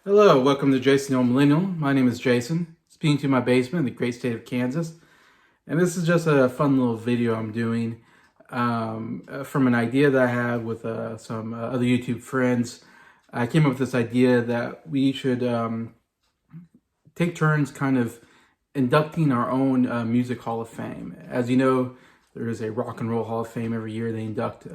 Hello, welcome to Jason the Millennial. My name is Jason, speaking to my basement in the great state of Kansas. And this is just a fun little video I'm doing from an idea that I had with some other YouTube friends. I came up with this idea that we should take turns kind of inducting our own Music Hall of Fame. As you know, there is a Rock and Roll Hall of Fame every year. They induct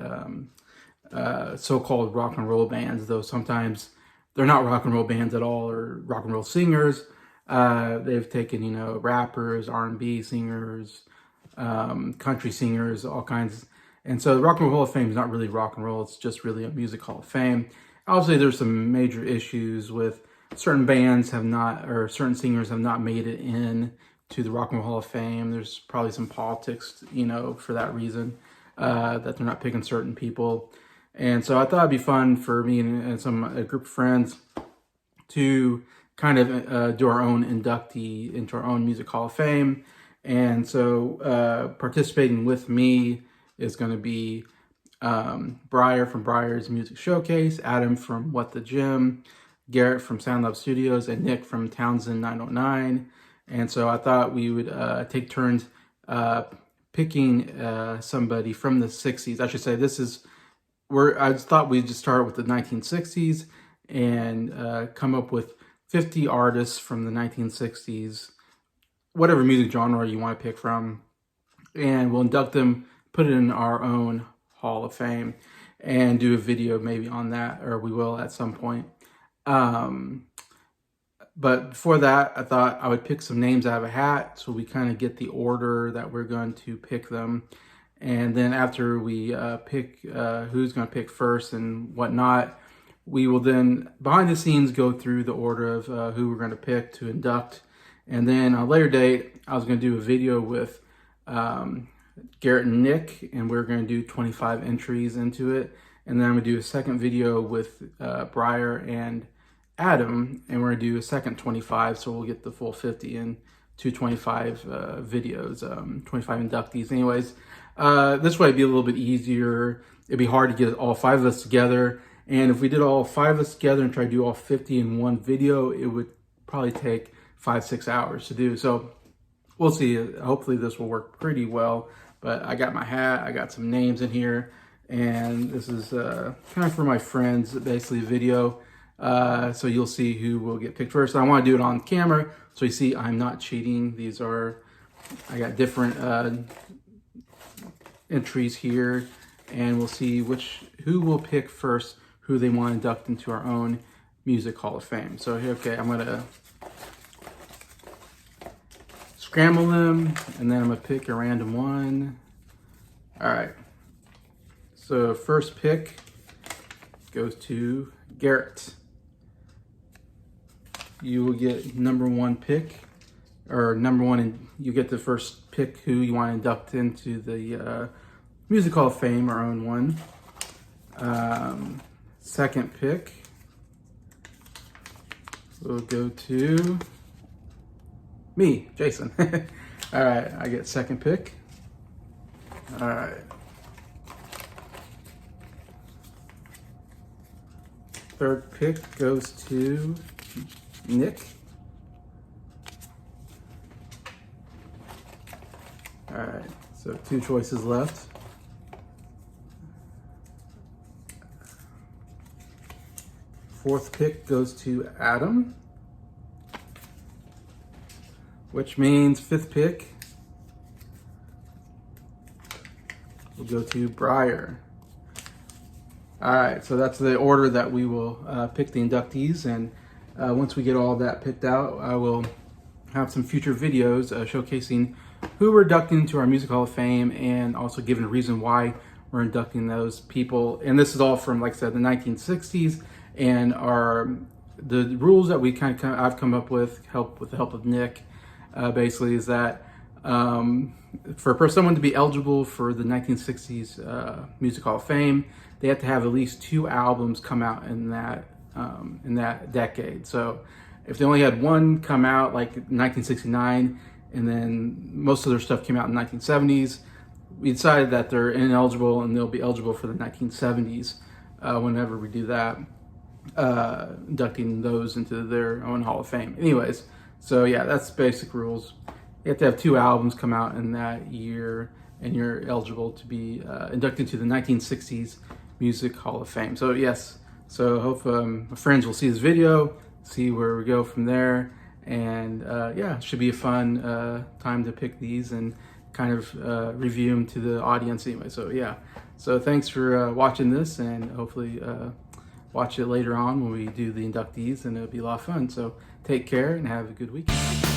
so-called rock and roll bands, though sometimes they're not rock and roll bands at all, or rock and roll singers. They've taken, rappers, R&B singers, country singers, all kinds. And so the Rock and Roll Hall of Fame is not really rock and roll. It's just really a Music Hall of Fame. Obviously, there's some major issues with certain bands have not, or certain singers have not made it in to the Rock and Roll Hall of Fame. There's probably some politics, for that reason, that they're not picking certain people. And so I thought it'd be fun for me and a group of friends to kind of do our own inductee into our own Music Hall of Fame. And so participating with me is going to be Bryer from Bryer's Music Showcase, Adam from What the Gym, Garrett from Soundlab Studios, and Nick from Townsend 909. And so I thought we would take turns picking somebody from the 60s. I should say I just thought we'd just start with the 1960s and come up with 50 artists from the 1960s, whatever music genre you want to pick from, and we'll induct them, put it in our own Hall of Fame, and do a video maybe on that, or we will at some point. But before that, I thought I would pick some names out of a hat so we kind of get the order that we're going to pick them. And then after we pick who's going to pick first and whatnot, we will then, behind the scenes, go through the order of who we're going to pick to induct. And then on a later date, I was going to do a video with Garrett and Nick, and we're going to do 25 entries into it. And then I'm going to do a second video with Bryer and Adam, and we're going to do a second 25, so we'll get the full 50 in 225 videos, 25 inductees. Anyways, this way it'd be a little bit easier. It'd be hard to get all 5 of us together. And if we did all 5 of us together and try to do all 50 in one video, it would probably take 5-6 hours to do. So we'll see. Hopefully this will work pretty well. But I got my hat, I got some names in here, and this is kind of for my friends, basically a video. So you'll see who will get picked first. I want to do it on camera, so you see I'm not cheating. I got different entries here, and we'll see who will pick first, who they want to induct into our own Music Hall of Fame. So here, okay, I'm gonna scramble them, and then I'm gonna pick a random one. All right, so first pick goes to Garrett. You will get number 1 pick, or number 1, and you get the first pick who you want to induct into the Music Hall of Fame, our own one. Second pick will go to me, Jason. All right, I get second pick. All right. Third pick goes to Nick. All right, so 2 choices left. Fourth pick goes to Adam, which means 5th pick will go to Bryer. All right, so that's the order that we will pick the inductees, and once we get all that picked out, I will have some future videos showcasing who we're inducting into our Music Hall of Fame, and also giving a reason why we're inducting those people. And this is all from, like I said, the 1960s, and the rules that I've come up with the help of Nick, basically is that for someone to be eligible for the 1960s Music Hall of Fame, they have to have at least 2 albums come out in that decade. So if they only had one come out, like 1969, and then most of their stuff came out in the 1970s, we decided that they're ineligible and they'll be eligible for the 1970s whenever we do that. inducting those into their own Hall of Fame. Anyways, so yeah, that's basic rules. You have to have 2 albums come out in that year, and you're eligible to be inducted to the 1960s Music Hall of Fame. So yes, so hope my friends will see this video, see where we go from there, and yeah, it should be a fun time to pick these and kind of review them to the audience anyway. So yeah, so thanks for watching this, and hopefully watch it later on when we do the inductees, and it'll be a lot of fun. So take care and have a good weekend.